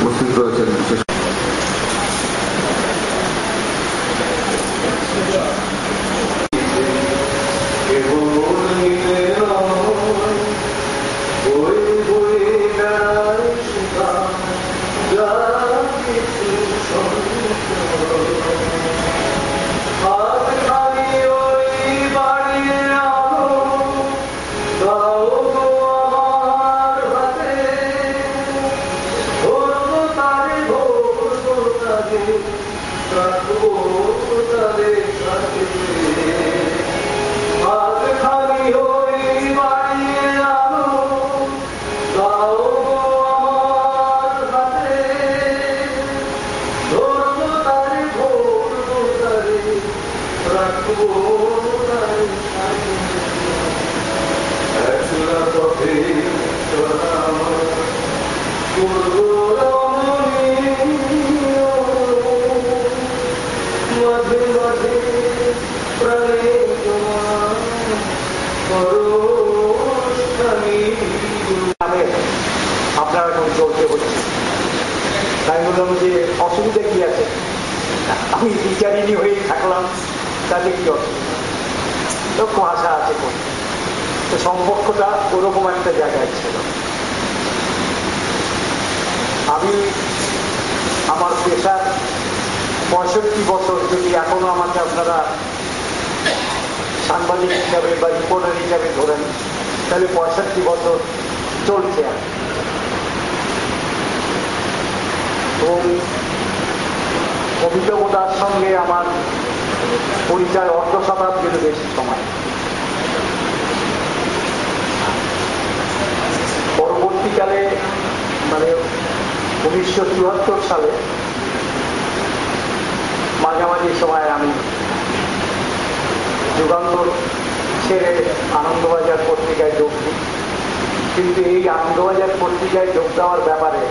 উপস্থিত রয়েছেন বিশেষ আপনারা এখন চলতে হচ্ছে। তাই বললাম যে অসুবিধা কি আছে, আমি বিচারিণী হয়েই থাকলাম, তাতে কি অসুবিধা, তো খুব আশা আছে করতে। তো সম্পর্কটা ওরকম একটা জায়গায় ছিল। আমি আমার পেশার 65 বছর, যদি এখনো আমাকে আপনারা সাংবাদিক হিসাবে বা রিপোর্টার হিসাবে ধরেন, তাহলে 65 বছর চলছে। এবং কবিতাবোধার সঙ্গে আমার পরিচয় অর্ধ শতাব্দীর বেশি সময়। পরবর্তীকালে মানে 1974 সালে মাঝামাঝি সময় আমি যুগান্তর ছেড়ে আনন্দবাজার পত্রিকায় যোগ দিই। কিন্তু এই আনন্দবাজার পত্রিকায় যোগ দেওয়ার ব্যাপারে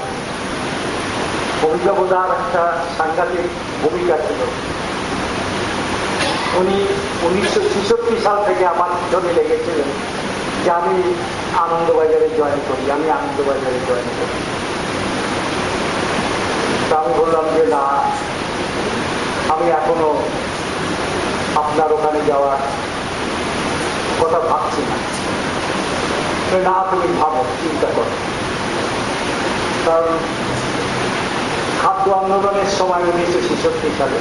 কবিতাবোধার একটা সাংঘাতিক ভূমিকা ছিল। উনি 1966 সাল থেকে আমার পিছনে লেগেছিলেন যে আমি আনন্দবাজারে জয়েন করি। তা আমি বললাম যে না, আমি এখনো আপনার ওখানে যাওয়ার কথা ভাবছি না। না, তুমি ভাবো, চিন্তা করো। কারণ খাদ্য আন্দোলনের সময় 1966 সালে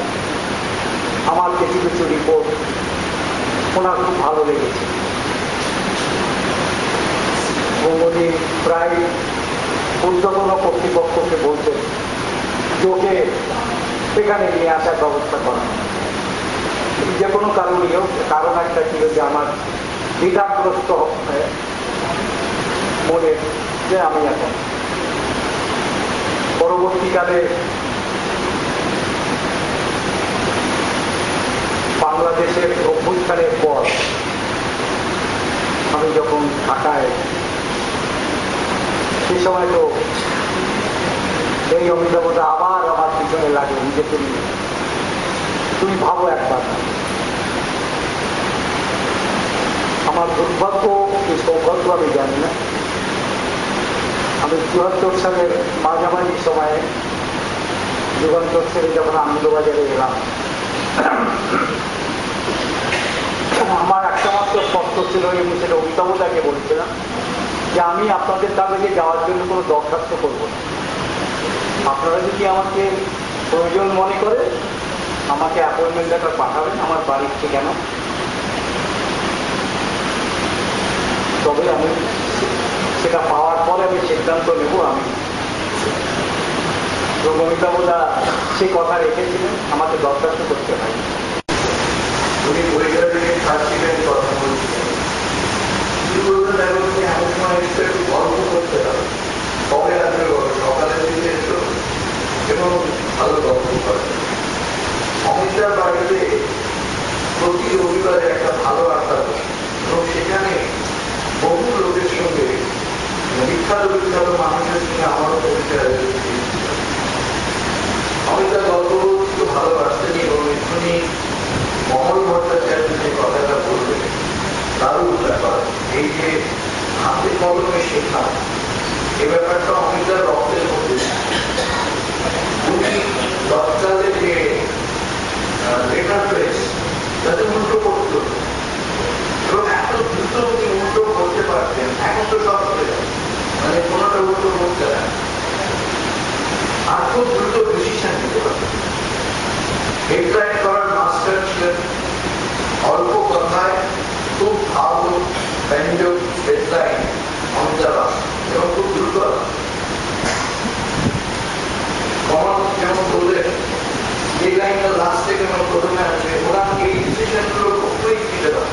আমার কিছু কিছু রিপোর্ট ওনার খুব ভালো লেগেছে। উনি প্রায় ঊর্ধ্বতন কর্তৃপক্ষকে বলতেন যে ওকে সেখানে নিয়ে আসার ব্যবস্থা করা। যে কোনো কারণেও কারণ একটা ছিল যে আমার দ্বিধাগ্রস্ত মনে যে আমি এখন পরবর্তীকালে বাংলাদেশের অভ্যুত্থানের পর আমি যখন ঢাকায়, সে সময় তো এই অমিতাভটা আবার আমার পিছনে লাগে নিজেকে নিয়ে। তুমি ভাবো একবার, আমার দুর্ভাগ্য কি সৌভাগ্য আমি জানি না, আমি 74 সালের মাঝামাঝি সময়ে যুগান্তর ছেড়ে যখন আনন্দবাজারে এলাম, আমার একটা মাত্র স্পষ্ট ছিল, এবং সেটা অমিতাভদাকে বলেছিলাম যে আমি আপনাদের দাবিতে যাওয়ার জন্য কোনো দরখাস্ত করব না। আপনারা যদি আমাকে প্রয়োজন মনে করে আমাকে অ্যাপয়েন্টমেন্ট লেটার পাঠাবেন আমার বাড়ির ঠিকানা, তবে আমি সেটা পাওয়ার পরে আমি সিদ্ধান্ত নেব। আমি অমিতাভদা সেই কথা রেখেছিলেন, আমাকে দরখাস্ত করতে হয়। উনি পরিবার থেকে ছাড়ছিলেন, কথা বলছিলেন, এমন সময় একটু গল্প করতে হবে, কবে আসবে সকালের দিকে এসো এবং ভালো গল্প করে। অমিতার বাড়িতে প্রতি রবিবারে একটা ভালো আড্ডা বসে এবং সেখানে বহু লোকের সঙ্গে বিখ্যাত মানুষের সঙ্গে আমারও পরিচয় হয়েছে। অমিতার গল্প ভালোবাসতেন এবং এক্ষুনি মহল ভট্টাচার্য যে কথাটা বলবেন দারুণ ব্যাপার। এই যে হাতে কলমে শেখা, এ ব্যাপারটা অমিতার রক্তের মধ্যে এখন তো সব চলে যাবে, মানে কোনোটা উত্তর করতে না, আর খুব দ্রুত ডিসিশন নিতে পারবে। হেডলাইন করার মাস্টার ছিলেন, অল্প কথায় খুব ভালো ব্যঞ্জক হেডলাইন অমিতাভ বচ্চন, এবং খুব দ্রুত কমল যেমন বললেন এই লাইনটা লাস্টে কেন প্রথমে আছে, ওরা এই ডিসিশন গুলো খুবই দিতে পারে।